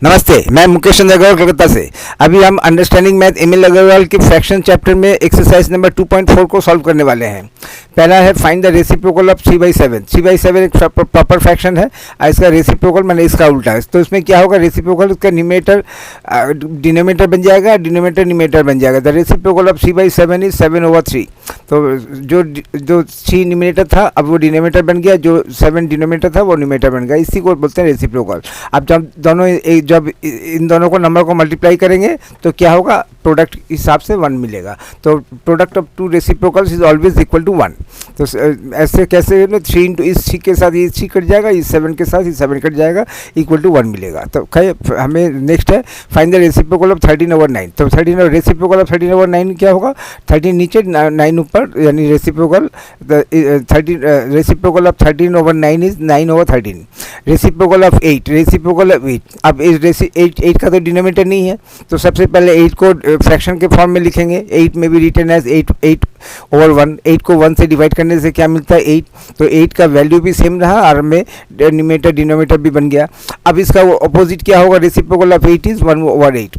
नमस्ते, मैं मुकेश चंद्र अग्रवाल कोलकाता से। अभी हम अंडरस्टैंडिंग मैथ एमिल अग्रवाल के फ्रैक्शन चैप्टर में एक्सरसाइज नंबर 2.4 को सॉल्व करने वाले हैं। पहला है फाइंड द रेसिप्रोकल ऑफ 3/7। 3/7 एक प्रॉपर फ्रैक्शन है और इसका रेसिप्रोकल मैंने इसका उल्टा है। तो इसमें क्या होगा, रेसिप्रोकल इसका न्यूमरेटर डिनोमिनेटर बन जाएगा, डिनोमिनेटर न्यूमरेटर बन जाएगा। The reciprocal of 3/7 is 7/3। तो जो 3 न्यूमरेटर था अब वो डिनोमिनेटर बन गया, जो 7 डिनोमिनेटर था वो न्यूमरेटर बन गया। इसी को बोलते हैं रेसिप्रोकल। अब जब इन दोनों को नंबर को मल्टीप्लाई करेंगे तो क्या होगा, प्रोडक्ट हिसाब से 1 मिलेगा। तो product of two reciprocals is always equal to 1। तो ऐसे कैसे, 3 इंटू इस 3 के साथ ये 3 कट जाएगा, इस 7 के साथ ये 7 कट जाएगा, इक्वल टू 1 मिलेगा। तो खैर हमें नेक्स्ट है फाइंड द रेसिप्रोकल ऑफ 13/9। तो रेसिप्रोकल ऑफ 13/9 क्या होगा, 13 नीचे 9 ऊपर, यानी reciprocal of 13/9 is 9/13। Reciprocal of 8, अब इस 8 का तो डिनोमिनेटर नहीं है, तो सबसे पहले 8 को फ्रैक्शन के फॉर्म में लिखेंगे। 8 में भी रिटर्न एज 8/1। 8 को 1 से डिवाइड करने से क्या मिलता है, 8। तो 8 का वैल्यू भी सेम रहा और में न्यूमरेटर डिनोमिनेटर भी बन गया। अब इसका अपोजिट क्या होगा, रेसिप्रोकल ऑफ 8 इज 1/8।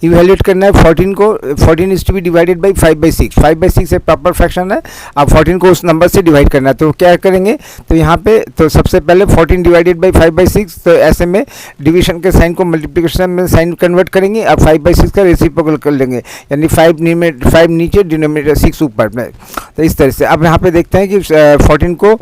इवेल्यूएट करना है 14 को। 14 is to be divided by 5/6। 5/6 एक प्रॉपर फ्रैक्शन है। अब 14 को उस नंबर से डिवाइड करना है, तो क्या करेंगे, तो यहाँ पे तो सबसे पहले 14 डिवाइडेड बाई 5/6। तो ऐसे में डिवीजन के साइन को मल्टीप्लिकेशन में साइन कन्वर्ट करेंगे। अब 5/6 का रेसिप्रोकल कर लेंगे, यानी 5 नीचे डिनोमिनेटर 6 ऊपर में। तो इस तरह से अब यहाँ पे देखते हैं कि 14 को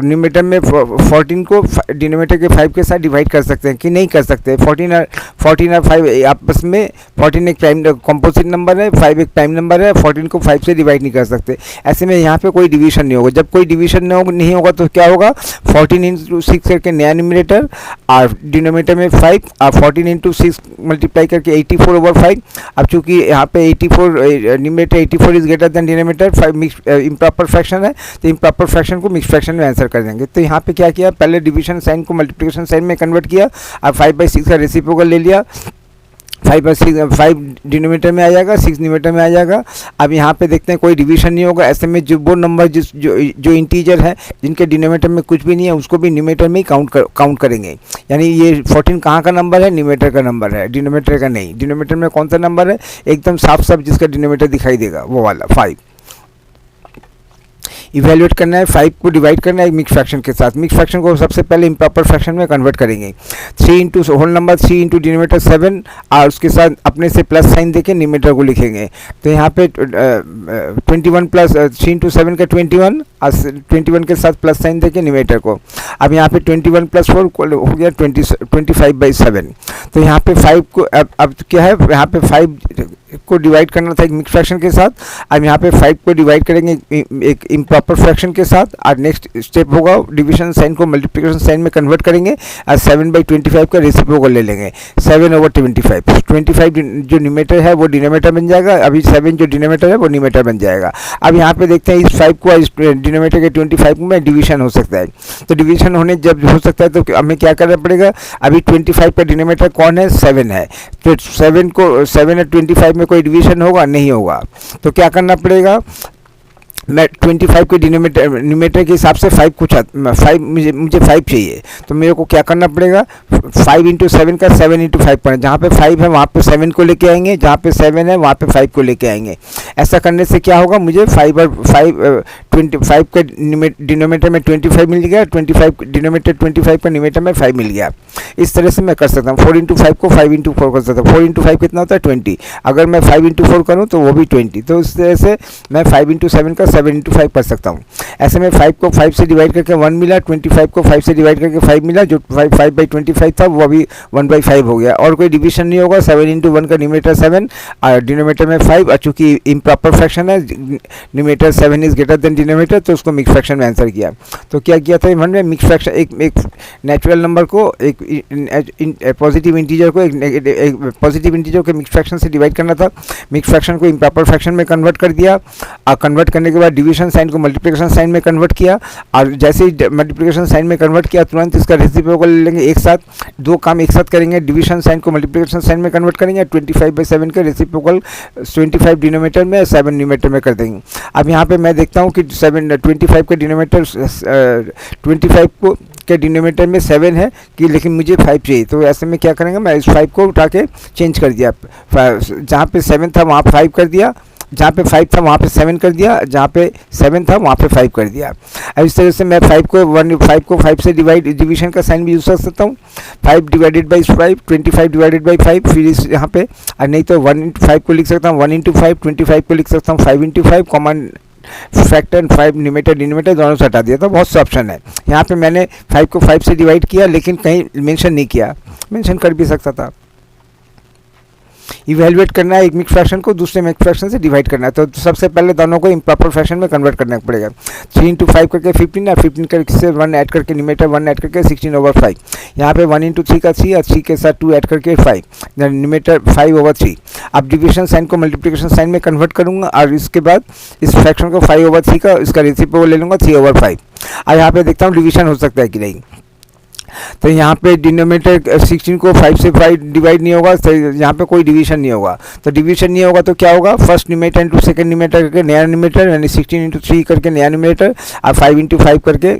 न्यूमरेटर में 14 को डिनोमिनेटर के 5 के साथ डिवाइड कर सकते हैं कि नहीं कर सकते। 14 और 5 आपस में, 14 एक प्राइम कंपोजिट नंबर है, 5 एक प्राइम नंबर है, 14 को 5 से डिवाइड नहीं कर सकते। ऐसे में यहाँ पे कोई डिवीजन नहीं होगा। जब कोई डिवीजन नहीं होगा तो क्या होगा, 14 इंटू 6 करके नया न्यूमरेटर और डिनोमिनेटर में 5 और 14 इंटू 6 मल्टीप्लाई करके 84/5। अब चूंकि यहाँ पे 84 numerator 84 is greater than denominator, 5 improper fraction है, तो इम्प्रॉपर फ्रैक्शन को मिक्स फ्रैक्शन में आंसर कर देंगे। तो यहाँ पे क्या किया, पहले डिवीजन साइन को मल्टीप्लिकेशन साइन में कन्वर्ट किया और 5/6 का रेसिप्रोकल ले लिया। 5 डिनोमिनेटर में आ जाएगा, 6 न्यूमरेटर में आ जाएगा। अब यहाँ पे देखते हैं कोई डिवीजन नहीं होगा। ऐसे में जो वो नंबर जो इंटीजर है जिनके डिनोमिनेटर में कुछ भी नहीं है उसको भी न्यूमरेटर में ही काउंट करेंगे। यानी ये 14 कहाँ का नंबर है, न्यूमरेटर का नंबर है, डिनोमिनेटर का नहीं। डिनोमिनेटर में कौन सा नंबर है, एकदम साफ साफ जिसका डिनोमिनेटर दिखाई देगा वो वाला 5। इवेल्यूएट करना है, 5 को डिवाइड करना है एक मिक्स फ्रैक्शन के साथ। मिक्स फ्रैक्शन को सबसे पहले इम्प्रॉपर फ्रैक्शन में कन्वर्ट करेंगे। 3 into whole number 3 into denominator 7 और उसके साथ अपने से प्लस साइन देके न्यूमरेटर को लिखेंगे। तो यहाँ पे 21 प्लस 3 इंटू 7 का 21 और 21 के साथ प्लस साइन देके न्यूमरेटर को। अब यहाँ पे 21 + 4 हो गया 25/7। तो यहाँ पे 5 को अब क्या है, यहाँ पे 5 को डिवाइड करना था एक मिक्स फ्रैक्शन के साथ। अब यहाँ पे 5 को डिवाइड करेंगे एक इम्प्रॉपर फ्रैक्शन के साथ और नेक्स्ट स्टेप होगा डिवीजन साइन को मल्टीप्लिकेशन साइन में कन्वर्ट करेंगे और 7/25 का रेसिप्रोकल ले लेंगे। 7/25 25 जो न्यूमरेटर है वो डिनोमिनेटर बन जाएगा। अभी 7 जो डिनोमिनेटर है वो न्यूमरेटर बन जाएगा। अब यहाँ पे देखते हैं इस 5 को इस डिनोमिनेटर के 25 में डिवीजन हो सकता है। तो डिवीजन होने जब हो सकता है तो हमें क्या करना पड़ेगा, अभी 25 का डिनोमिनेटर कौन है, 7 है। तो 7 और 25 में कोई डिवीजन होगा, नहीं होगा। तो क्या करना पड़ेगा, मैं 25 के न्यूमरेटर के हिसाब से 5 मुझे 5 चाहिए। तो मेरे को क्या करना पड़ेगा, 5 इंटू 7 का 7 इंटू 5 पर, जहाँ पे 5 है वहाँ पे 7 को लेके आएंगे, जहाँ पे 7 है वहाँ पे 5 को लेके आएंगे। ऐसा करने से क्या होगा, मुझे 25 के डिनोमिनेटर में 25 मिल गया, 25 डिनोमिनेटर 25 का न्यूमरेटर में 5 मिल गया। इस तरह से मैं कर सकता हूँ। 4 इंटू 5 को 5 इंटू 4 कर सकता हूँ। 4 इंटू 5 कितना होता है, 20। अगर मैं 5 इंटू 4 करूँ तो वो भी 20। तो इस तरह से मैं 5 इंटू 7 का 7 इंटू 5 कर सकता हूँ। ऐसे में 5 को 5 से डिवाइड करके 1 मिला, 25 को 5 से डिवाइड करके 5 मिला, जो 5/25 था वो अभी 1/5 हो गया। और कोई डिवीजन नहीं होगा। 7 इंटू 1 का न्यूमरेटर 7 और डिनोमिनेटर में 5, और चूंकि इम्प्रॉपर फ्रैक्शन है, numerator 7 is greater than denominator, तो उसको मिक्स फ्रैक्शन में आंसर किया। तो क्या किया था वन में, मिक्स फ्रैक्शन एक नेचुरल नंबर को एक पॉजिटिव इंटीजर को एक पॉजिटिव इंटीजर के मिक्स फ्रैक्शन से डिवाइड करना था। मिक्स फ्रैक्शन को इम्प्रॉपर फ्रैक्शन में कन्वर्ट कर दिया और कन्वर्ट करने के बाद बाद डिवीजन साइन को मल्टीप्लिकेशन साइन में कन्वर्ट किया, और जैसे ही मल्टीप्लिकेशन साइन में कन्वर्ट किया तुरंत इसका रेसिप्रोकल ले लेंगे। एक साथ दो काम एक साथ करेंगे, डिवीजन साइन को मल्टीप्लिकेशन साइन में कन्वर्ट करेंगे, 25/7 के रेसिप्रोकल 25 डिनोमीटर में 7 न्यूमीटर में कर देंगे। अब यहाँ पे मैं देखता हूँ कि 25 के डिनोमीटर 25 को के डिनोमीटर में 7 है कि, लेकिन मुझे 5 चाहिए। तो ऐसे में क्या करेंगे, मैं इस 5 को उठा के चेंज कर दिया, जहाँ पे 7 था वहाँ 5 कर दिया, जहाँ पे 5 था वहाँ पे 7 कर दिया, जहाँ पे 7 था वहाँ पे 5 कर दिया। अब इस तरह से मैं 5 को 5 से डिवीजन का साइन भी यूज़ कर सकता हूँ। 5 डिवाइडेड बाई 5, 25 डिवाइडेड बाई 5, फिर इस यहाँ पे, और नहीं तो 1 into 5 को लिख सकता हूँ, 1 into 5, 25 को लिख सकता हूँ 5 into 5, कॉमन फैक्टर 5 न्यूमीटर डिनोमीटर दोनों से हटा दिया। तो बहुत से ऑप्शन है। यहाँ पे मैंने 5 को 5 से डिवाइड किया, लेकिन कहीं मेंशन नहीं किया, मेंशन कर भी सकता था। इवेलुएट करना है एक मिक्स फ्रैक्शन को दूसरे मिक्स फ्रैक्शन से डिवाइड करना है, तो सबसे पहले दोनों को इम्प्रॉपर फ्रैक्शन में कन्वर्ट करना पड़ेगा। 3 into 5 करके 15, और 15 करके से 1 ऐड करके न्यूमीटर 1 ऐड करके 16/5। यहाँ पे 1 into 3 का 3, और 3 के साथ 2 ऐड करके 5, न्यूमीटर 5/3। अब डिवीजन साइन को मल्टीप्लिकेशन साइन में कन्वर्ट करूँगा, और इसके बाद इस फ्रैक्शन को 5/3 का इसका रेसिप्रोकल ले लूँगा 3/5। और यहाँ पे देखता हूँ डिवीजन हो सकता है कि नहीं। तो यहाँ पे डिनोमीटर 16 को 5 से 5 डिवाइड नहीं होगा, तो यहाँ पे कोई डिवीजन नहीं होगा। तो डिवीजन नहीं होगा तो क्या होगा, फर्स्ट न्यूमीटर इंटू सेकंड न्यूमीटर करके नया न्यूमीटर, यानी 16 into 3 करके नया न्यूमीटर, और 5 into 5 करके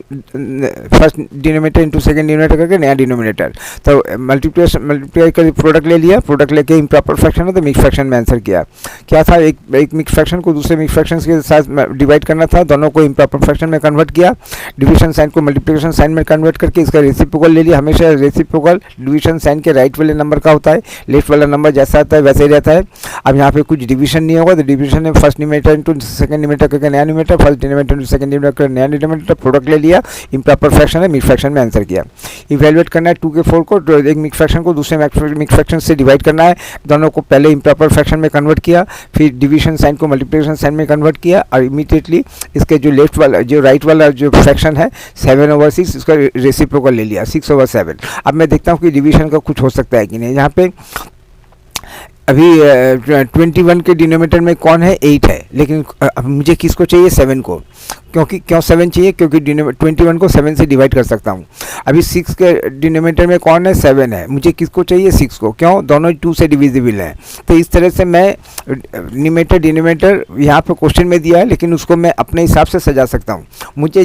first denominator into second denominator करके नया डिनोमिनेटर। तो मल्टीप्लाई कर प्रोडक्ट ले लिया, प्रोडक्ट लेके इम्प्रॉपर फ्रैक्शन है तो मिक्स फ्रैक्शन में आंसर किया। क्या था, एक मिक्स फ्रैक्शन को दूसरे मिक्स फ्रैक्शन के साथ डिवाइड करना था, दोनों को इम्प्रॉपर फ्रैक्शन में कन्वर्ट किया, डिवीजन साइन को मल्टीप्लिकेशन साइन में कन्वर्ट करके इसका रेसिप्रोकल ले लिया। हमेशा रेसिप्रोकल डिवीजन साइन के राइट वाले नंबर का होता है, लेफ्ट वाला नंबर जैसा आता है वैसे ही रहता है। अब यहाँ पे कुछ डिवीजन नहीं होगा, तो डिवीजन में फर्स्ट न्यूमीटर इंटू सेकंड न्यूमीटर करके नया न्यूमीटर, फर्स्ट डिनोमीटर इंटू सेकंड न्यूमीटर करके नया डिनोमीटर, प्रोडक्ट ले लिया, इम्प्रॉपर फ्रैक्शन है, मिक्स फ्रैक्शन में आंसर किया। इवेलुएट करना है 2 के 4 को, तो एक मिक्स फ्रैक्शन को दूसरे मिक्स फ्रैक्शन से डिवाइड करना है, दोनों को पहले इम्प्रॉपर फ्रैक्शन में कन्वर्ट किया, फिर डिवीजन साइन को मल्टीप्लिकेशन साइन में कन्वर्ट किया, और इमीडिएटली इसके जो लेफ्ट वाला जो राइट वाला जो फ्रैक्शन है 7/6 इसका रेसिप्रोकल ले लिया 6/7। अब मैं देखता हूँ कि डिवीजन का कुछ हो सकता है कि नहीं। यहाँ पे अभी 21 के डिनोमीटर में कौन है, 8 है, लेकिन अब मुझे किसको चाहिए, 7 को। क्यों 7 चाहिए, क्योंकि 21 को 7 से डिवाइड कर सकता हूँ। अभी 6 के डिनोमीटर में कौन है, 7 है, मुझे किसको चाहिए, 6 को। क्यों, दोनों 2 से डिविजिबल हैं। तो इस तरह से मैं न्यूमीटर डिनोमीटर यहाँ पे क्वेश्चन में दिया है, लेकिन उसको मैं अपने हिसाब से सजा सकता हूँ। मुझे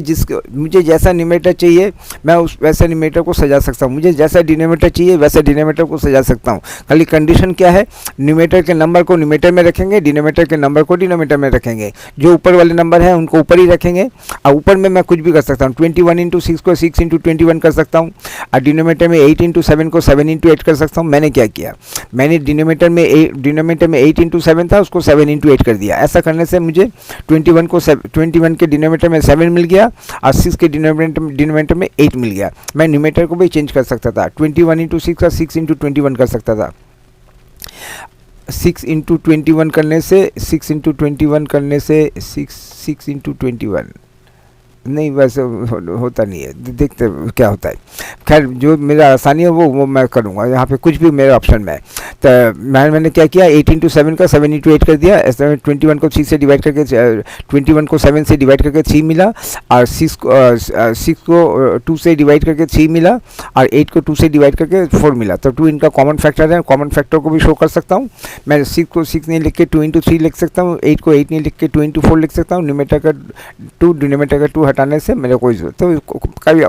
जैसा न्यूमीटर चाहिए मैं उस वैसे न्यूमीटर को सजा सकता हूँ, मुझे जैसा डिनोमीटर चाहिए वैसे डिनोमीटर को सजा सकता हूँ। खाली कंडीशन क्या है, न्यूमीटर के नंबर को न्यूमीटर में रखेंगे, डिनोमीटर के नंबर को डिनोमीटर में रखेंगे। जो ऊपर वाले नंबर हैं उनको ऊपर ही रखेंगे, और ऊपर में मैं कुछ भी कर सकता हूँ। 21 into 6 को 6 into 21 कर सकता हूँ, और डिनोमीटर में 8 into 7 को 7 into 8 कर सकता हूँ। मैंने क्या किया, मैंने डिनोमीटर में 8 into 7 था, उसको 7 into 8 कर दिया। ऐसा करने से मुझे 21 के डिनोमीटर में 7 मिल गया, और 6 के डिनोमीटर में 8 मिल गया। मैं न्यूमीटर को भी चेंज कर सकता था, 21 into 6 का 6 into 21 कर सकता था। 6 into 21 करने से 6 into 21 नहीं, वैसे होता नहीं है, देखते क्या होता है। खैर जो मेरा आसानी है वो मैं करूँगा। यहाँ पे कुछ भी मेरे ऑप्शन में है। तो मैंने क्या किया, 8 into 7 का 7 into 8 कर दिया। ऐसे 21 को 3 से डिवाइड करके 21 को 7 से डिवाइड करके 3 मिला, और 6 को 2 से डिवाइड करके 3 मिला, और 8 को 2 से डिवाइड करके 4 मिला। तो 2 इनका कॉमन फैक्टर है, कॉमन फैक्टर को भी शो कर सकता हूँ। मैं 6 को 6 नहीं लिख के 2 into 3 लिख सकता हूँ, 8 को 8 नहीं लिख के 2 into 4 लिख सकता हूँ। न्यूमीटर का 2 डिनोमीटर का 2 हटाने से मेरे कोई तो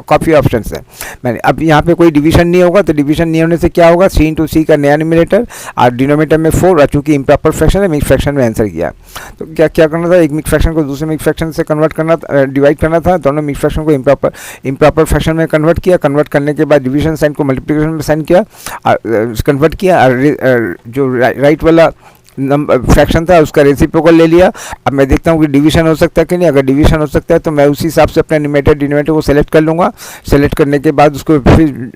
काफ़ी ऑप्शन है। मैंने अब यहाँ पे कोई डिवीजन नहीं होगा, तो डिवीजन नहीं होने से क्या होगा, 3 into 3 का नया न्यूमिनेटर, और डिनोमीटर में 4, और चूँकि इम्प्रॉपर फ्रैक्शन है मिक्स फ्रैक्शन में आंसर किया। तो क्या करना था, एक मिक्स फ्रैक्शन को दूसरे मिक्स फ्रैक्शन से कन्वर्ट करना, डिवाइड करना था। दोनों मिक्स फ्रैक्शन को इम्प्रॉपर फ्रैक्शन में कन्वर्ट किया। कन्वर्ट करने के बाद डिवीजन साइन को मल्टीप्लिकेशन में साइन किया, कन्वर्ट किया, और जो राइट वाला नंबर फ्रैक्शन था उसका रेसिप्रोकल ले लिया। अब मैं देखता हूँ कि डिवीजन हो सकता है कि नहीं। अगर डिवीजन हो सकता है तो मैं उसी हिसाब से अपने न्यूमीरेटर डिनोमिनेटर को सेलेक्ट कर लूँगा। सेलेक्ट करने के बाद उसको फिर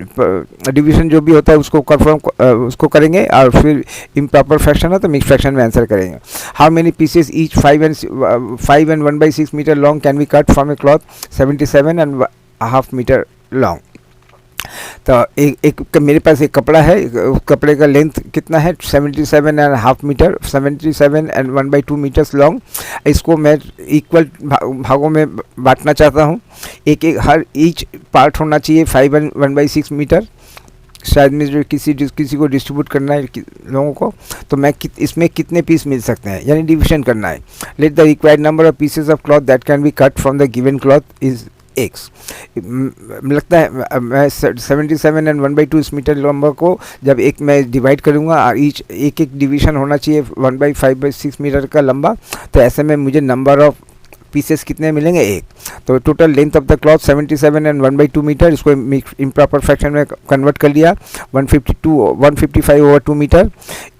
डिवीजन जो भी होता है उसको उसको करेंगे, और फिर इम्प्रॉपर फ्रैक्शन है तो मिक्स फ्रैक्शन में आंसर करेंगे। How many pieces each 5 and 1/6 metre long can be cut from a cloth 77.5 metre long. तो एक मेरे पास एक कपड़ा है, उस कपड़े का लेंथ कितना है 77.5 मीटर, 77 1/2 मीटर्स लॉन्ग। इसको मैं इक्वल भागों में बांटना चाहता हूँ। एक एक हर ईच पार्ट होना चाहिए 5 and 1/6 मीटर। शायद में जो किसी को डिस्ट्रीब्यूट करना है लोगों को, तो मैं इसमें कितने पीस मिल सकते हैं, यानी डिविजन करना है। Let the required number of pieces of cloth that can be cut from the given cloth is x. लगता है मैं 77 and 1/2 इस मीटर नंबर को जब एक मैं डिवाइड करूँगा और ईच एक डिवीजन होना चाहिए 1/5/6 मीटर का लंबा, तो ऐसे में मुझे नंबर ऑफ पीसेस कितने मिलेंगे, एक। तो total length of the cloth 77 and 1/2 metre, इसको इम्प्रॉपर फ्रैक्शन में कन्वर्ट कर लिया 155/2 metre.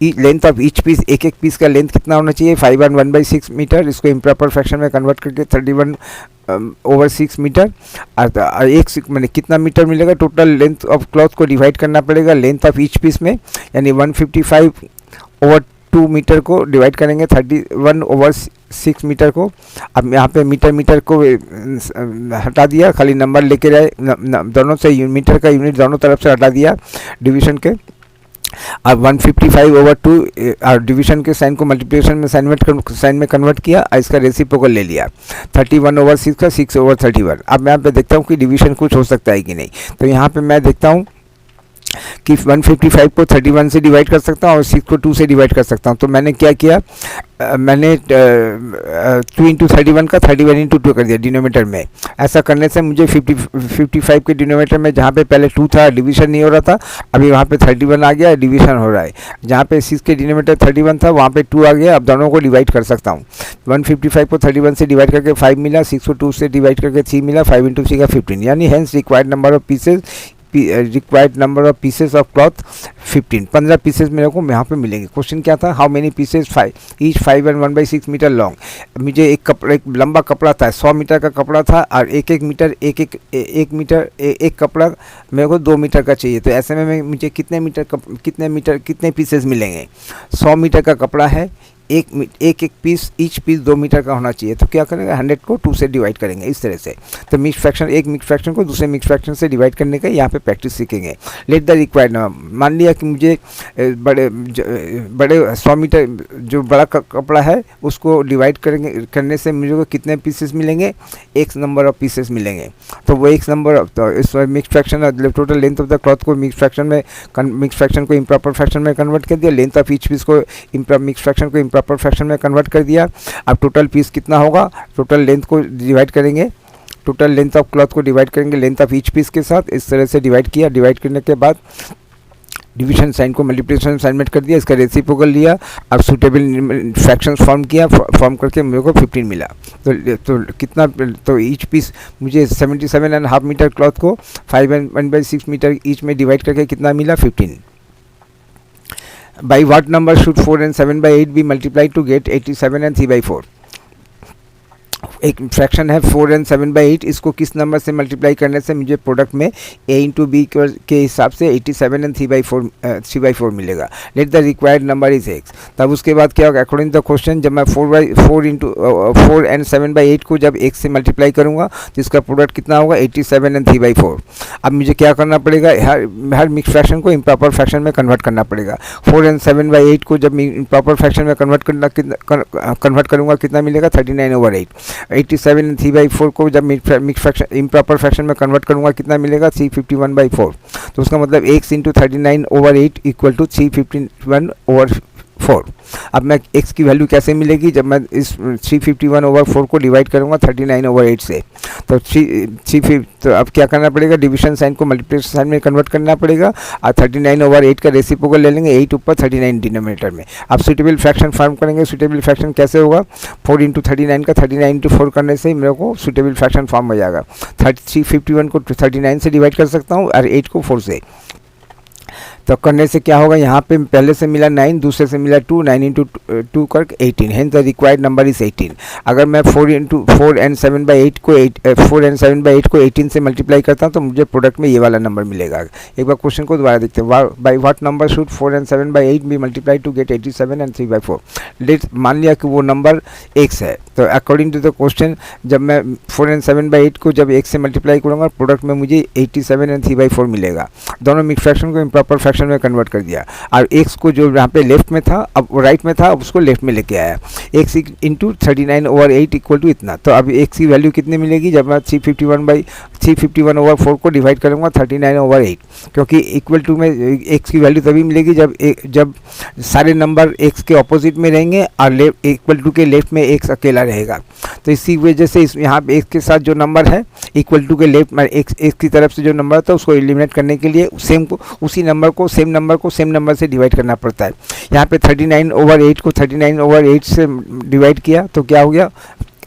Length of each piece, एक एक पीस का लेंथ कितना होना चाहिए 5 and 1/6 मीटर, इसको इम्प्रॉपर फ्रैक्शन में कन्वर्ट करके 31/6 मीटर। और एक मैंने कितना मीटर मिलेगा, टोटल लेंथ ऑफ क्लॉथ को डिवाइड करना पड़ेगा लेंथ ऑफ ईच पीस में, यानी 155/2 मीटर को डिवाइड करेंगे 31/6 मीटर को। अब यहाँ पे मीटर को हटा दिया, खाली नंबर लेके रहे, दोनों से मीटर का यूनिट दोनों तरफ से हटा दिया डिवीजन के। अब 155/2 और डिवीजन के साइन को मल्टीप्लिकेशन में साइन में कन्वर्ट किया, इसका रेसिप्रोकल ले लिया 31/6 का 6/31। अब मैं यहाँ पे देखता हूँ कि डिवीजन कुछ हो सकता है कि नहीं। तो यहाँ पे मैं देखता हूँ कि 155 को 31 से डिवाइड कर सकता हूँ और 6 को 2 से डिवाइड कर सकता हूँ। तो मैंने क्या किया, मैंने 2 × 31 का 31 × 2 कर दिया डिनोमीटर में। ऐसा करने से मुझे 55 के डिनोमीटर में जहाँ पे पहले 2 था, डिवीजन नहीं हो रहा था, अभी वहाँ पे 31 आ गया, डिवीजन हो रहा है। जहाँ पे 6 के डिनोमीटर 31 था, वहाँ पे 2 आ गया। अब दोनों को डिवाइड कर सकता हूँ। 155 को 31 से डिवाइड करके 5 मिला, 6 को 2 से डिवाइड करके 3 मिला, 5 × 3 का 15, यानी hence required number of pieces of cloth 15 pieces मेरे को यहाँ पे मिलेंगे। क्वेश्चन क्या था, how many pieces 5 each 5 and 1/6 metre long. मुझे एक लंबा कपड़ा था, 100 मीटर का कपड़ा था, और एक कपड़ा मेरे को 2 मीटर का चाहिए। तो ऐसे में मुझे कितने पीसेस मिलेंगे। 100 मीटर का कपड़ा है, एक पीस, ईच पीस 2 मीटर का होना चाहिए। तो क्या करेंगे, 100 को 2 से डिवाइड करेंगे इस तरह से। तो मिक्स फ्रैक्शन, एक मिक्स फ्रैक्शन को दूसरे मिक्स फ्रैक्शन से डिवाइड करने का यहाँ पे प्रैक्टिस सीखेंगे। लेट द रिक्वायर्ड नंबर, मान लिया कि मुझे बड़े 100 मीटर जो बड़ा कपड़ा है उसको डिवाइड करने से मुझे को कितने पीसेस मिलेंगे, एक नंबर ऑफ पीसेस मिलेंगे। तो वो एक नंबर ऑफ, तो इस mix fraction total length of the cloth को मिक्स फ्रैक्शन को इम्प्रॉपर फ्रैक्शन में कन्वर्ट कर दिया, लेंथ ऑफ ईच पीस को मिक्स फ्रैक्शन को इम्प्रॉपर फ्रैक्शन में कन्वर्ट कर दिया। अब टोटल पीस कितना होगा, टोटल लेंथ को डिवाइड करेंगे, टोटल लेंथ ऑफ क्लॉथ को डिवाइड करेंगे लेंथ ऑफ ईच पीस के साथ। इस तरह से डिवाइड किया, डिवाइड करने के बाद डिवीजन साइन को मल्टीप्लिकेशन साइन में कर दिया, इसका रेसिप्रोकल लिया, अब सूटेबल फ्रैक्शंस फॉर्म किया, फॉर्म करके मेरे को 15 मिला। तो कितना, तो ईच पीस मुझे 77.5 मीटर क्लॉथ को 5 and 1/6 मीटर ईच में डिवाइड करके कितना मिला, 15। By what number should 4 and 7/8 be multiplied to get 87 and 3/4? एक फ्रैक्शन है 4 and 7/8, इसको किस नंबर से मल्टीप्लाई करने से मुझे प्रोडक्ट में a × b के हिसाब से 87 and 3/4 मिलेगा। Let the required number is x। तब उसके बाद क्या होगा, अकॉर्डिंग टू द क्वेश्चन, जब मैं 4 and 7/8 को जब x से मल्टीप्लाई करूँगा तो इसका प्रोडक्ट कितना होगा, 87 and 3/4। अब मुझे क्या करना पड़ेगा, हर मिक्स फ्रैक्शन को इम्प्रॉपर फ्रैक्शन में कन्वर्ट करना पड़ेगा। 4 and 7/8 को जब इम्प्रॉपर फ्रैक्शन में कन्वर्ट करूँगा कितना मिलेगा, 39/8। 87 and 3/4 को जब मिक्स फ्रैक्शन इम्प्रॉपर फ्रैक्शन में कन्वर्ट करूँगा कितना मिलेगा, 351/4। तो उसका मतलब x × 39/8 इक्वल टू 351/4। अब मैं x की वैल्यू कैसे मिलेगी, जब मैं इस 351/4 को डिवाइड करूँगा 39/8 से। तो तो अब क्या करना पड़ेगा, डिवीजन साइन को मल्टीप्लिकेशन साइन में कन्वर्ट करना पड़ेगा, और 39/8 का रेसिप्रोकल ले लेंगे, 8 ऊपर 39 डिनोमिनेटर में। अब सूटेबल फ्रैक्शन फॉर्म करेंगे। सूटेबल फ्रैक्शन कैसे होगा, 4 × 39 का 39 × 4 करने से ही मेरे को सूटेबल फ्रैक्शन फॉर्म हो जाएगा। 351 को 39 से डिवाइड कर सकता हूँ और 8 को 4 से। तो करने से क्या होगा, यहाँ पे पहले से मिला 9, दूसरे से मिला 2, 9 × 2 करके 18, hence the required number is 18। अगर मैं 4 and 7/8 को 18 से मल्टीप्लाई करता हूँ तो मुझे प्रोडक्ट में ये वाला नंबर मिलेगा। एक बार क्वेश्चन को दोबारा देखते हैं। By what number should 4 and 7/8 be multiply to get 87 and 3/4। मान लिया कि वो नंबर x है, तो अकॉर्डिंग टू द क्वेश्चन जब मैं 4 एंड 7/8 को जब 1 से मल्टीप्लाई करूँगा प्रोडक्ट में मुझे 87 एंड 3/4 मिलेगा। दोनों मिक्स फ्रैक्शन को इम्प्रॉपर फ्रैक्शन में कन्वर्ट कर दिया और x को जो यहाँ पे लेफ्ट में था अब राइट में था अब उसको लेफ्ट में लेके आया। x इंटू 39/8 इक्वल टू इतना। तो अब x की वैल्यू कितनी मिलेगी जब मैं 351/4 को डिवाइड करूँगा 39/8, क्योंकि इक्वल टू में x की वैल्यू तभी मिलेगी जब सारे नंबर x के ऑपोजिट में रहेंगे और इक्वल टू के लेफ्ट में x अकेला रहेगा। तो इसी वजह से इस यहाँ पे x के साथ जो नंबर है इक्वल टू के लेफ्ट में x की तरफ से जो नंबर था उसको एलिमिनेट करने के लिए उसी नंबर को सेम नंबर से डिवाइड करना पड़ता है। यहाँ पे 39/8 को 39/8 से डिवाइड किया तो क्या हो गया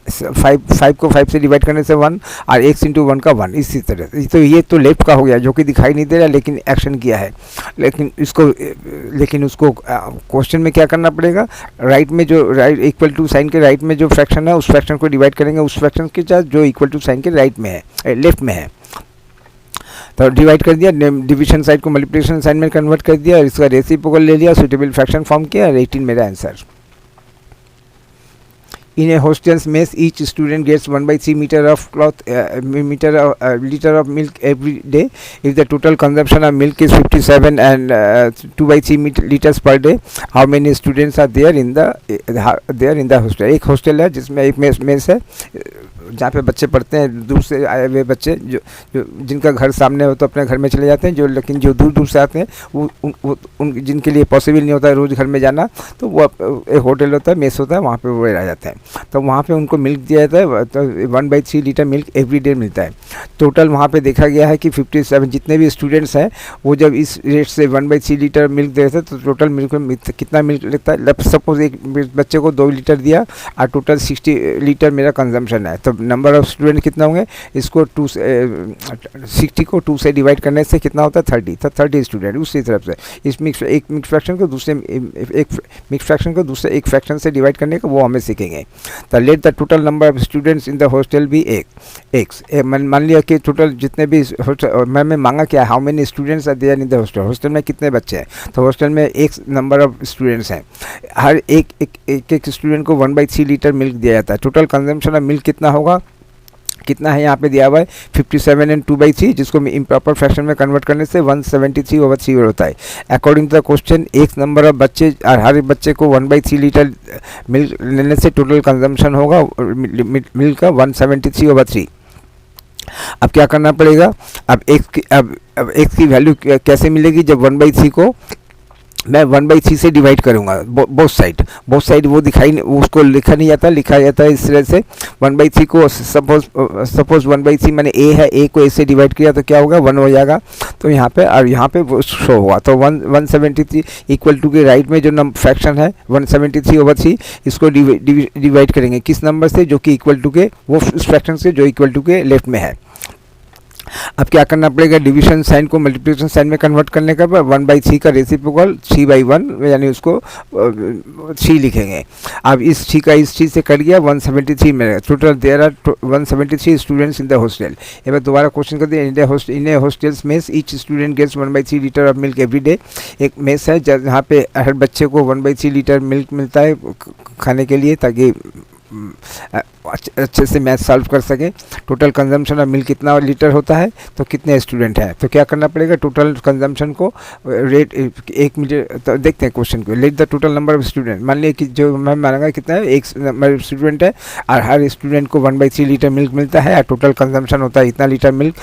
5 को 5 से डिवाइड करने से 1 और x इंटू 1 का 1। इसी तरह तो ये तो लेफ्ट का हो गया जो कि दिखाई नहीं दे रहा लेकिन एक्शन किया है। लेकिन उसको क्वेश्चन में क्या करना पड़ेगा, राइट में जो राइट इक्वल टू साइन के राइट में जो फ्रैक्शन है उस फ्रैक्शन को डिवाइड करेंगे उस फ्रैक्शन के साथ जो इक्वल टू साइन के राइट में है लेफ्ट में है। तो डिवाइड कर दिया, डिवीजन साइड को मल्टीप्लिकेशन साइन में कन्वर्ट कर दिया और इसका रेसिप्रोकल ले लिया, सुटेबल फ्रैक्शन फॉर्म किया और 18 मेरा answer. In a hostel's mess, each student gets 1/3 liter of milk every day. If the total consumption of milk is 57 and 2/3 liters per day, how many students are there in the hostel? एक hostel है जिसमें एक mess है जहाँ पे बच्चे पढ़ते हैं, दूर से आए हुए बच्चे जो जिनका घर सामने हो तो अपने घर में चले जाते हैं, लेकिन जो दूर से आते हैं उन जिनके लिए पॉसिबल नहीं होता है रोज़ घर में जाना, तो वो एक होटल होता है, मेस होता है, वहाँ पे वो रह जाते हैं। तो वहाँ पे उनको मिल्क दिया जाता है, तो 1/3 लीटर मिल्क एवरी डे मिलता है। टोटल वहाँ पे देखा गया है कि 57 जितने भी स्टूडेंट्स हैं वो जब इस रेट से 1/3 लीटर मिल्क देते हैं तो टोटल मिल्क में कितना मिल्क लगता है। सपोज एक बच्चे को 2 लीटर दिया और टोटल 60 लीटर मेरा कंजम्पशन है, तो नंबर ऑफ स्टूडेंट कितना होंगे, इसको 60 को 2 से डिवाइड करने से कितना होता है 30, तो 30 स्टूडेंट। उसी तरफ से इस एक मिक्स फ्रैक्शन को दूसरे एक फ्रैक्शन से डिवाइड करने का वो हमें सीखेंगे। तो let the total number of students in the hostel be x. मान लिया कि टोटल जितने भी मैंने मांगा क्या, how many students are there in the hostel, hostel में कितने बच्चे हैं, तो हॉस्टल में एक्स नंबर ऑफ स्टूडेंट्स हैं। हर एक स्टूडेंट को 1/3 लीटर मिल्क दिया जाता है। टोटल कंजम्पशन ऑफ मिल्क कितना होगा, कितना है यहाँ पे दिया हुआ है 57 एंड 2/3, जिसको इम्प्रॉपर फ्रैक्शन में कन्वर्ट करने से 173/3 होता है। अकॉर्डिंग टू द क्वेश्चन एक नंबर ऑफ बच्चे और हर बच्चे को 1/3 लीटर मिल्क लेने से टोटल कंजम्पशन होगा मिल्क का 173/3। अब क्या करना पड़ेगा, अब x की वैल्यू कैसे मिलेगी जब 1/3 को मैं 1/3 से डिवाइड करूँगा बोथ साइड वो उसको लिखा नहीं जाता, लिखा जाता है इस तरह से 1/3 को सपोज 1/3 मैंने a है, a को a से डिवाइड किया तो क्या होगा 1 हो जाएगा, तो यहाँ पे और यहाँ पे वो शो होगा। तो 173 इक्वल टू के राइट में जो फ्रैक्शन है 173/3 इसको डिवाइड करेंगे किस नंबर से, जो कि इक्वल टू के वो उस फ्रैक्शन से जो इक्वल टू के लेफ्ट में है। अब क्या करना पड़ेगा, डिवीजन साइन को मल्टीप्लिकेशन साइन में कन्वर्ट करने का 1/3 का रेसिप्रोकल 3/1 यानी उसको 3 लिखेंगे। अब इस 3 का इस चीज़ से कट गया 173 में। Total there are 173 students in the hostel. एक बार दोबारा क्वेश्चन कर दिया, in a hostels mess each student gets 1/3 litre of milk every day. एक मेस है जहाँ पे हर बच्चे को 1/3 लीटर मिल्क मिलता है खाने के लिए, ताकि अच्छे से मैथ सॉल्व कर सके। टोटल कंजम्पशन ऑफ मिल्क कितना लीटर होता है, तो कितने स्टूडेंट हैं, तो क्या करना पड़ेगा टोटल कंजम्पशन को रेट 1 मीटर। तो देखते हैं क्वेश्चन को, late the total number of student. मान लिया कि जो मैं मानूंगा कितना है, एक नंबर स्टूडेंट है और हर स्टूडेंट को 1/3 लीटर मिल्क मिलता है और टोटल कंजम्पशन होता है इतना litre milk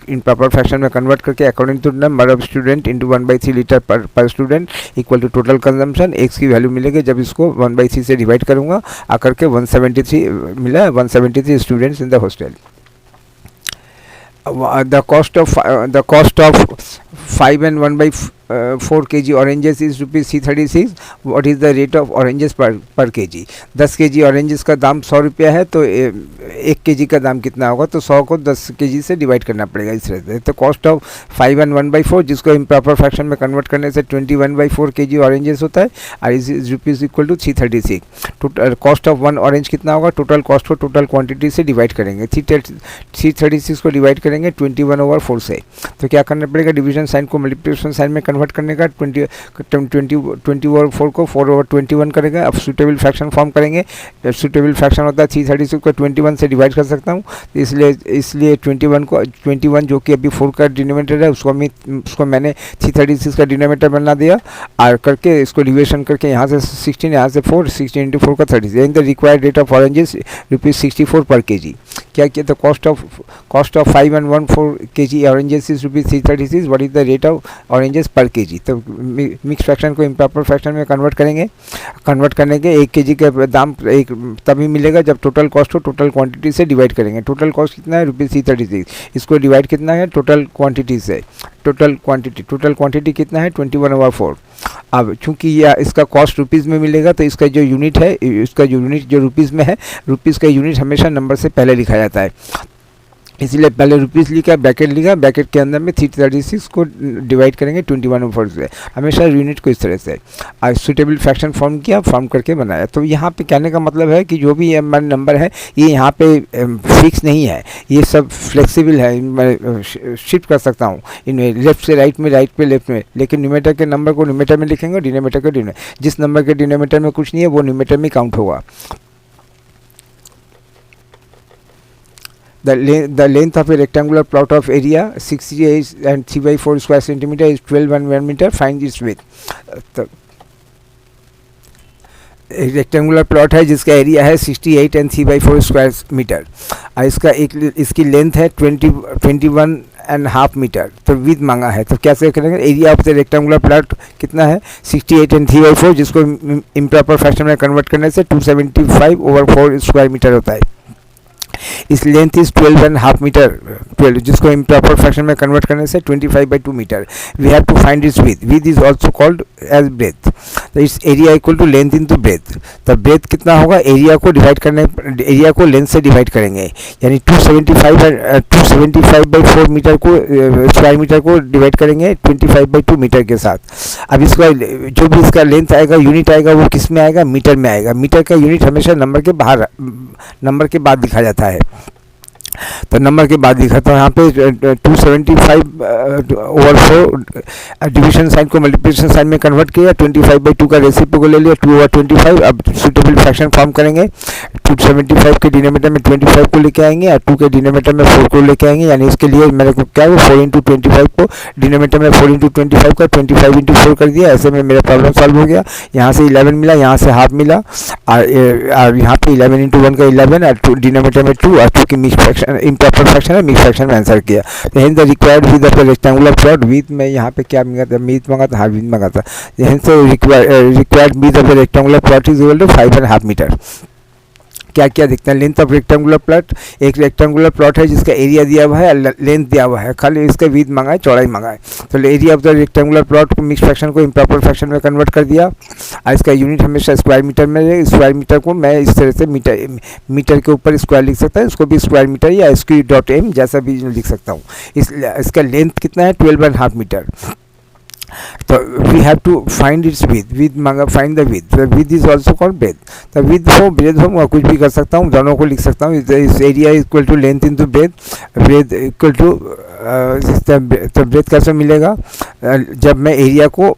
in proper fraction में कन्वर्ट करके according to number of student into 1/3 litre per student equal to total consumption. X की वैल्यू मिलेगी जब इसको 1/3 से डिवाइड करूँगा आकर के 173 मिला, 173 students in the hostel. The cost of 5 and 1/4 kg oranges is ₹336. What is the rate of oranges per kg? 10 kg oranges का दाम 100 रुपया है, तो 1 kg का दाम कितना होगा, तो 100 को 10 kg से डिवाइड करना पड़ेगा इस तरह से। तो कॉस्ट ऑफ 5 and 1/4 जिसको इम्प्रॉपर फ्रैक्शन में कन्वर्ट करने से 21/4 kg ऑरेंजेस होता है और is rupees equal to 336। Total cost of 1 orange कितना होगा, टोटल कॉस्ट को टोटल क्वांटिटी से डिवाइड करेंगे। 336 को डिवाइड करेंगे 21/4 से। तो क्या करना पड़ेगा, डिवीजन साइन को मल्टीप्लिकेशन साइन में कन्वर्ट करने का, 20/4 को 4/21 करेगा। अब सूटेबल फ्रैक्शन फॉर्म करेंगे। सूटेबल फ्रैक्शन होता है 336 को 21 से डिवाइड कर सकता हूँ, इसलिए 21 जो कि अभी 4 का डिनोमिनेटर है उसको मैंने 336 का डिनोमिनेटर बना दिया, और करके इसको डिविजन करके यहाँ से 16, यहाँ से 4, 16 × 4 का 30। In the required rate of oranges ₹64 पर केजी। क्या किया? तो cost of 5 and 1/4 kg oranges is ₹336। What is the rate of oranges पर केजी? तो मिक्स फ्रैक्शन को इम्प्रॉपर फ्रैक्शन में कन्वर्ट करेंगे। कन्वर्ट करने के 1 kg का दाम एक तभी मिलेगा जब टोटल कॉस्ट को टोटल क्वांटिटी से डिवाइड करेंगे। टोटल कॉस्ट कितना है? ₹336। इसको डिवाइड कितना है? टोटल क्वांटिटी से। टोटल क्वांटिटी कितना है? 21/4। अब चूंकि यह इसका कॉस्ट रुपीज़ में मिलेगा, तो इसका जो यूनिट है, इसका जो यूनिट जो रुपीज़ में है, रुपीज़ का यूनिट हमेशा नंबर से पहले लिखा जाता है, इसलिए पहले रुपीज़ लिखा, ब्रैकेट लिखा, ब्रैकेट के अंदर में 336 को डिवाइड करेंगे 21/4 से, हमेशा यूनिट को इस तरह से। और सूटेबल फ्रैक्शन फॉर्म करके बनाया। तो यहाँ पे कहने का मतलब है कि जो भी हमारा नंबर है ये यहाँ पे फिक्स नहीं है, ये सब फ्लेक्सिबल है, मैं शिफ्ट कर सकता हूँ इनमें, लेफ्ट से राइट में, राइट पे लेफ्ट में। लेकिन न्यूमेरेटर के नंबर को न्यूमेरेटर में लिखेंगे और डिनोमिनेटर को डिनोमिनेटर। जिस नंबर के डिनोमिनेटर में कुछ नहीं है वो न्यूमेरेटर में काउंट होगा। The length of a rectangular plot of area 68 and 3/4 square centimeter is 12 and 1 meter. Find its width. तो एक रेक्टेंगुलर प्लॉट है जिसका एरिया है 68 and 3/4 स्क्वायर मीटर, और इसकी लेंथ है 21.5 मीटर। तो विथ मांगा है, तो कैसे करेंगे? Area of the rectangular plot कितना है? 68 and 3/4, जिसको इम्प्रॉपर फ्रैक्शन में कन्वर्ट करने से 275/4 स्क्वायर मीटर होता है। इस लेंथ इज 12.5 मीटर, 12 जिसको इम्प्रॉपर फ्रैक्शन में कन्वर्ट करने से 25/2 metre. We have to find its width. Width is also called as breadth. तो its area equal to length into breadth. तो ब्रेथ कितना होगा? एरिया को लेंथ से डिवाइड करेंगे, यानी 275/4 मीटर को स्क्वायर मीटर को डिवाइड करेंगे 25/2 मीटर के साथ। अब इसका जो भी इसका लेंथ आएगा, यूनिट आएगा, वो किस में आएगा? मीटर में आएगा। मीटर का यूनिट हमेशा नंबर के बाद लिखा जाता है, तो नंबर के बाद लिखा। तो यहाँ पे 275/4 डिवीजन साइन को मल्टीप्लिकेशन साइन में कन्वर्ट किया, 25/2 का रेसिप्रो को ले लिया, 2/25। अब सूटेबल फ्रैक्शन फॉर्म करेंगे। 275 के डिनोमिनेटर में 25 को लेके आएंगे और 2 के डिनोमिनेटर में 4 को लेके आएंगे, यानी इसके लिए मेरे को क्या है 4 × 25 को डिनोमिनेटर में 4 × 25 का 25 × 4 कर दिया। ऐसे में मेरा प्रॉब्लम सॉल्व हो गया। यहाँ से 11 मिला, यहाँ से हाफ मिला, और यहाँ पे 11 × 1 का 11 और डिनोमिनेटर में 2, और 2 की मिक्स फ्रैक्शन इम्प्रॉपर फ्रैक्शन है, मिक्स फ्रैक्शन में आंसर किया। तो hence the required width of the rectangular plot. With में यहाँ पे क्या मंगा था? विथ मंगा था, हाँ विथ मंगा था। Hence required width of the rectangular plot is equal to 5.5 metre. क्या क्या दिखता है? लेंथ ऑफ रेक्टेंगुलर प्लॉट, एक रेक्टेंगुलर प्लॉट है जिसका एरिया दिया हुआ है, लेंथ दिया हुआ है, खाली इसका विड्थ मांगा है, चौड़ाई मांगा है। तो area of the rectangular plot को मिक्स फ्रैक्शन को इम्प्रॉपर फ्रैक्शन में कन्वर्ट कर दिया, और इसका यूनिट हमेशा स्क्वायर मीटर में है। स्क्वायर मीटर को मैं इस तरह से मीटर के ऊपर स्क्वायर लिख सकता है, इसको भी स्क्वायर मीटर या SQ.m जैसा भी लिख सकता हूँ। इसका लेंथ कितना है? 12.5 मीटर। तो we have to find its width मांगा, find the width. Width is also called breadth. तो विथ हो, ब्रेथ हो, मैं कुछ भी कर सकता हूँ, दोनों को लिख सकता हूँ। इस area equal to length into breadth, breadth equal to, तो ब्रेथ कैसे मिलेगा? जब मैं एरिया को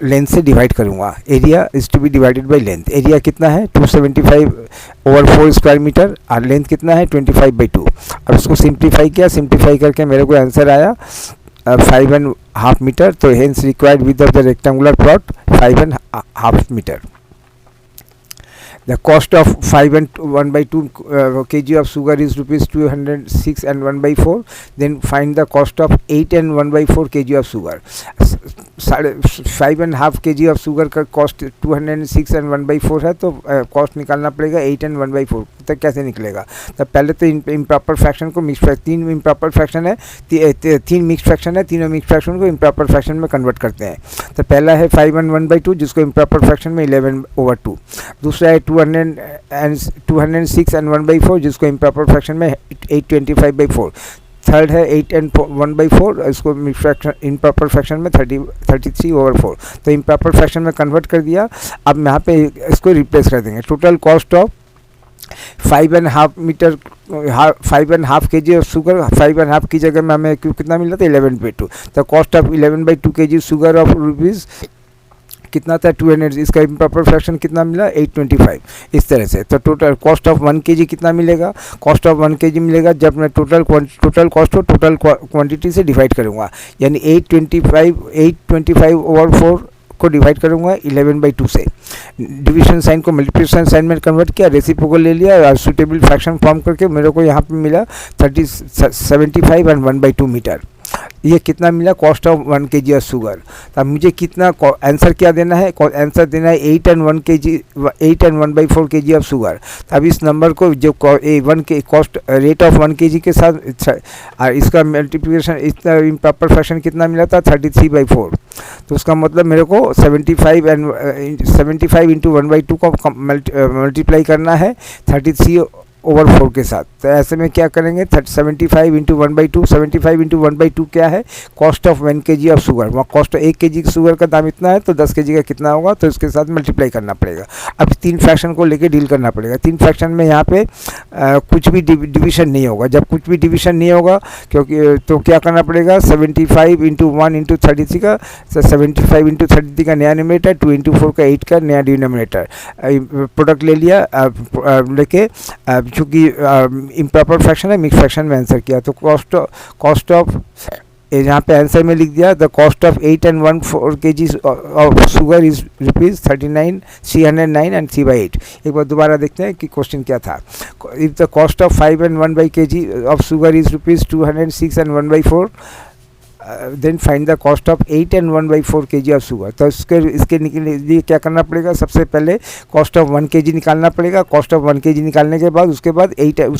लेंथ से डिवाइड करूँगा। Area is to be divided by length. Area कितना है? 275/4 स्क्वायर मीटर, और लेंथ कितना है? 25/2। अब इसको सिंप्लीफाई किया, सिंप्लीफाई करके मेरे को आंसर आया 5.5 मीटर। तो hence required width of the rectangular plot 5.5 metre. The cost of 5 and 1/2 kg of sugar is ₹206 and 1/4. Then find the cost of 8 and 1/4 kg of sugar. 5.5 kg of sugar का cost 206 and 1/4 है, तो cost निकालना पड़ेगा 8 and 1/4। तो कैसे निकलेगा? तो पहले तो इम्प्रॉपर फ्रैक्शन को मिक्स, 3 इम्प्रॉपर फ्रैक्शन है, 3 मिक्स फ्रैक्शन है, तीनों मिक्स फ्रैक्शन को इम्प्रॉपर फ्रैक्शन में कन्वर्ट करते हैं। तो पहला है 5 and 1/2 जिसको इम्प्रॉपर फ्रैक्शन में 11/2। दूसरा है 206 and 1/4 जिसको इम्प्रॉपर फ्रैक्शन में 825/4। थर्ड है 8 and 1/4, इसको इम्प्रॉपर फ्रैक्शन में 33/4। तो इम्प्रॉपर फ्रैक्शन में कन्वर्ट कर दिया। अब यहाँ पे इसको रिप्लेस कर देंगे। Total cost of 5.5 metre 5.5 kg of sugar 5.5 की जगह में हमें कितना मिला था 11/2। The cost of 11/2 kg sugar of rupees कितना था 200। इसका इम्प्रॉपर फ्रैक्शन कितना मिला 825। इस तरह से तो टोटल कॉस्ट ऑफ 1 kg कितना मिलेगा, कॉस्ट ऑफ 1 kg मिलेगा जब मैं टोटल कॉस्ट को टोटल क्वांटिटी से डिवाइड करूँगा, यानी 825/4 को डिवाइड करूँगा 11/2 से। डिवीजन साइन को मल्टीप्लिकेशन साइन में कन्वर्ट किया, रेसिप्रोकल ले लिया और सुटेबल फ्रैक्शन फॉर्म करके मेरे को यहाँ पे मिला 75 एंड 1/2 मीटर। ये कितना मिला cost of 1 kg of sugar. तो अब मुझे कितना आंसर क्या देना है, आंसर देना है 8 एंड 1/4 kg ऑफ शुगर। तो अब इस नंबर को जो 1 के कॉस्ट रेट ऑफ 1 kg के साथ और इसका मल्टीप्लिकेशन इतना इम्प्रॉपर फ्रैक्शन कितना मिला था 33/4। तो उसका मतलब मेरे को 75 इंटू 1/2 को मल्टीप्लाई करना है 33/4 के साथ। तो ऐसे में क्या करेंगे 75 इंटू 1/2, 75 इंटू 1/2 क्या है cost of 1 kg of sugar. वहाँ कॉस्ट 1 kg शुगर का दाम इतना है तो 10 kg का कितना होगा, तो इसके साथ मल्टीप्लाई करना पड़ेगा। अब 3 फ्रैक्शन को लेके डील करना पड़ेगा। 3 फ्रैक्शन में यहाँ पे कुछ भी डिवीजन नहीं होगा। जब कुछ भी डिवीजन नहीं होगा क्योंकि तो क्या करना पड़ेगा 75 इंटू 1 इंटू 33 का 75 इंटू 33 का नया न्यूमरेटर, 2 इंटू 4 का 8 का नया डिनोमिनेटर। प्रोडक्ट ले लिया लेके चूँकि इम्प्रॉपर फ्रैक्शन है मिक्स फ्रैक्शन में आंसर किया तो कॉस्ट ऑफ यहाँ पे आंसर में लिख दिया the cost of 8 and 1/4 kg of sugar is ₹39 309 and 3/8। एक बार दोबारा देखते हैं कि क्वेश्चन क्या था। If the cost of 5 and 1 kg of sugar is ₹206 and 1/4 then find the cost of 8 and 1/4 kg of sugar. तो इसके लिए क्या करना पड़ेगा, सबसे पहले कॉस्ट ऑफ 1 kg निकालना पड़ेगा। कॉस्ट ऑफ 1 kg निकालने के बाद उसके बाद 8 एंड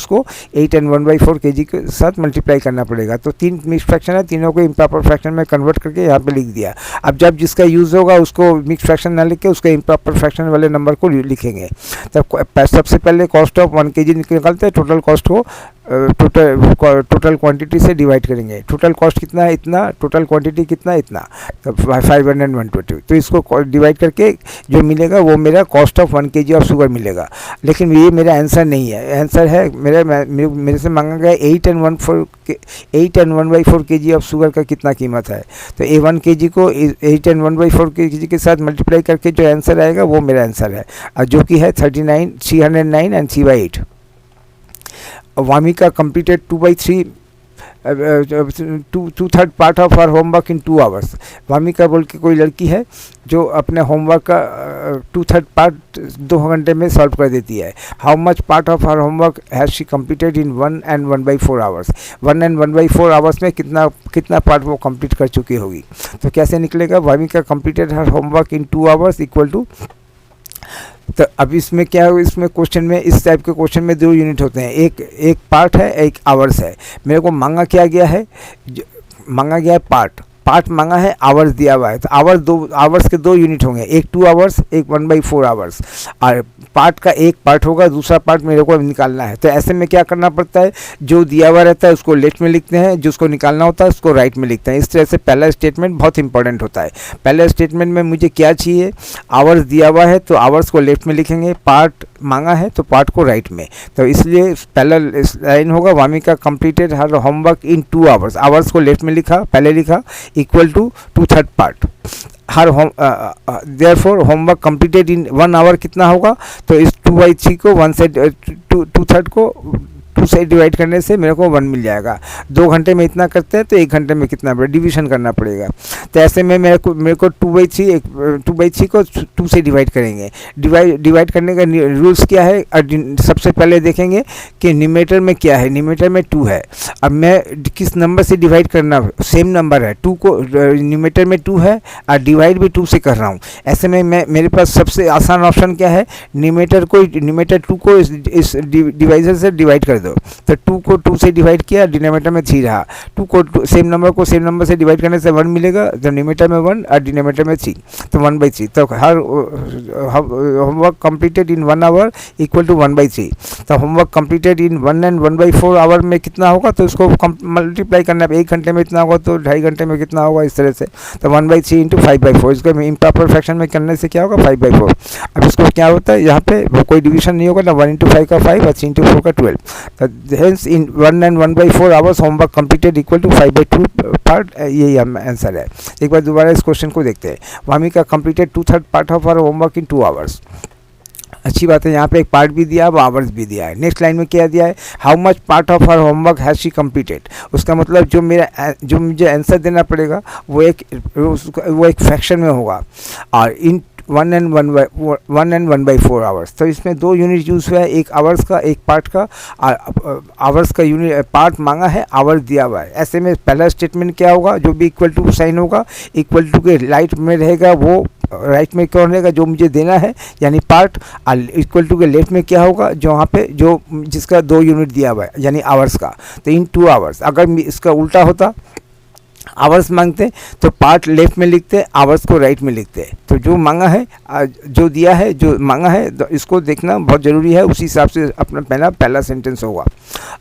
1/4 kg के साथ मल्टीप्लाई करना पड़ेगा। तो 3 मिक्स फ्रैक्शन है, तीनों को इम्प्रॉपर फ्रैक्शन में कन्वर्ट करके यहाँ पे लिख दिया। अब जब जिसका यूज़ होगा उसको मिक्स फ्रैक्शन ना लिख के उसका इम्प्रॉपर फ्रैक्शन वाले नंबर को लिखेंगे। तब सबसे पहले कॉस्ट ऑफ 1 kg निकालते हैं, टोटल कॉस्ट को टोटल क्वांटिटी से डिवाइड करेंगे। टोटल कॉस्ट कितना है इतना, टोटल क्वांटिटी कितना है इतना, तो 520। तो इसको डिवाइड करके जो मिलेगा वो मेरा cost of 1 kg of sugar मिलेगा। लेकिन ये मेरा आंसर नहीं है, आंसर है मेरे से मांगा गया 8 एंड 1/4 kg ऑफ शुगर का कितना कीमत है। तो 1 kg को 8 एंड 1/4 kg के साथ मल्टीप्लाई करके जो आंसर आएगा वो मेरा आंसर है, जो कि है 309 and 3/8। Vamika completed 2/3 part of her homework in 2 hours। Wamiqa बोल के कोई लड़की है जो अपने होमवर्क का 2/3 पार्ट 2 घंटे में सॉल्व कर देती है। How much part of her homework has she completed in 1 and 1/4 hours। 1 and 1/4 hours में कितना पार्ट वो कंप्लीट कर चुकी होगी। तो कैसे निकलेगा, Vamika completed her homework in 2 hours equal to. तो अब इसमें क्या है, इसमें क्वेश्चन में इस टाइप के क्वेश्चन में 2 यूनिट होते हैं, एक पार्ट है एक आवर्स है। मेरे को मांगा क्या गया है, मांगा गया है पार्ट मांगा है, आवर्स दिया हुआ है। तो आवर्स के 2 यूनिट होंगे, एक 2 hours एक 1/4 hours। और पार्ट का एक पार्ट होगा, दूसरा पार्ट मेरे को निकालना है। तो ऐसे में क्या करना पड़ता है, जो दिया हुआ रहता है उसको लेफ्ट में लिखते हैं, जिसको निकालना होता है उसको राइट में लिखते हैं। इस तरह से पहला स्टेटमेंट बहुत इंपॉर्टेंट होता है। पहले स्टेटमेंट में मुझे क्या चाहिए, आवर्स दिया हुआ है तो आवर्स को लेफ्ट में लिखेंगे, पार्ट मांगा है तो पार्ट को राइट में। तो इसलिए पहला लाइन होगा Vamika completed her homework in 2 hours। Hours को लेफ्ट में लिखा, पहले लिखा equal to 2/3 part her therefore homework completed in 1 hour कितना होगा। तो इस 2/3 को 1 से 2/3 को 2 से डिवाइड करने से मेरे को 1 मिल जाएगा। 2 घंटे में इतना करते हैं तो 1 घंटे में कितना पड़ेगा, डिवीजन करना पड़ेगा। तो ऐसे में मेरे को 2/3 को 2 से डिवाइड करेंगे। डिवाइड करने का रूल्स क्या है, सबसे पहले देखेंगे कि न्यूमरेटर में क्या है, न्यूमरेटर में 2 है। अब मैं किस नंबर से डिवाइड करना, सेम नंबर है 2 को, न्यूमरेटर में 2 है और डिवाइड भी 2 से कर रहा हूँ। ऐसे में मेरे पास सबसे आसान ऑप्शन क्या है, न्यूमरेटर 2 को इस डिवाइजर से डिवाइड कर कर दो। तो 2 को 2 से डिवाइड किया, डिनोमिनेटर में 3 रहा। 2 को सेम नंबर से डिवाइड करने से 1 मिलेगा, तो न्यूमरेटर में 1 और डिनोमिनेटर में 3, तो 1/3। तो her homework completed in 1 hour equal to 1/3। तो homework completed in 1 and 1/4 hour में कितना होगा, तो उसको मल्टीप्लाई करना है। 1 घंटे में इतना होगा तो 2.5 घंटे में कितना होगा, इस तरह से। तो 1/3 इंटू 5/4, इसको इम्प्रॉपर फ्रैक्शन में करने से क्या होगा, 5/4। अब इसको क्या होता है, यहाँ पे कोई डिवीजन नहीं होगा ना, 1 इंटू 5 का 5 और 3 इंटू 4 का 12। तो hence in 1 and 1/4 hours homework completed equal to 5/2 part, यही आंसर है। एक बार दोबारा इस क्वेश्चन को देखते हैं। Vamika completed 2/3 part of hour homework in 2 hours. अच्छी बात है, यहाँ पे एक पार्ट भी दिया है, वो आवर्स भी दिया है। नेक्स्ट लाइन में क्या दिया है, how much part of her homework has she completed. उसका मतलब जो मुझे आंसर देना पड़ेगा वो एक फ्रैक्शन में होगा, और इन 1 एंड 1/4 आवर्स। तो इसमें 2 यूनिट यूज़ हुआ है, एक आवर्स का, एक पार्ट का। आवर्स का यूनिट पार्ट मांगा है, आवर्स दिया हुआ है। ऐसे में पहला स्टेटमेंट क्या होगा, जो भी इक्वल टू साइन होगा, इक्वल टू के राइट में रहेगा, वो राइट में कौन रहेगा, जो मुझे देना है यानी पार्ट। और इक्वल टू के लेफ्ट में क्या होगा, जो वहाँ पे जो जिसका 2 यूनिट दिया हुआ है यानी आवर्स का। तो इन 2 आवर्स, अगर इसका उल्टा होता, आवर्स मांगते तो पार्ट लेफ्ट में लिखते, आवर्स को राइट में लिखते। तो जो मांगा है, जो दिया है, जो मांगा है, तो इसको देखना बहुत ज़रूरी है। उसी हिसाब से अपना पहला सेंटेंस होगा।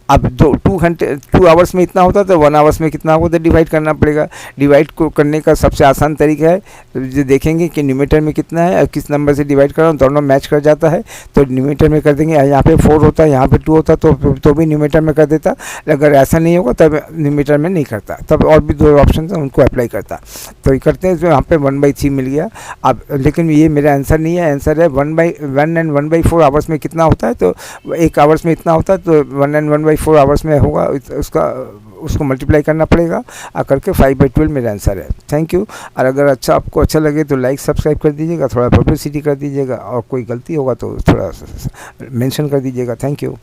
अब 2 आवर्स में इतना होता तो 1 आवर्स में कितना होगा, तो डिवाइड करना पड़ेगा। डिवाइड को करने का सबसे आसान तरीका है, जो देखेंगे कि न्यूमरेटर में कितना है और किस नंबर से डिवाइड कर रहा हूँ, दोनों मैच कर जाता है तो न्यूमरेटर में कर देंगे। यहाँ पे 4 होता है, यहाँ पे 2 होता तो भी न्यूमरेटर में कर देता। अगर ऐसा नहीं होगा तब न्यूमरेटर में नहीं करता, तब और भी 2 ऑप्शन है उनको अप्लाई करता। तो ये करते हैं, जो यहाँ पे 1/3 मिल गया। अब लेकिन ये मेरा आंसर नहीं है, आंसर है 1 एंड 1/4 आवर्स में कितना होता है, तो 1 आवर्स में इतना होता है, तो 1 एंड 1/4 आवर्स में होगा, उसको मल्टीप्लाई करना पड़ेगा और करके 5/12 मेरा आंसर है। Thank you. और अगर आपको अच्छा लगे तो लाइक सब्सक्राइब कर दीजिएगा, थोड़ा पब्लिसिटी कर दीजिएगा, और कोई गलती होगा तो थोड़ा मेंशन कर दीजिएगा। Thank you.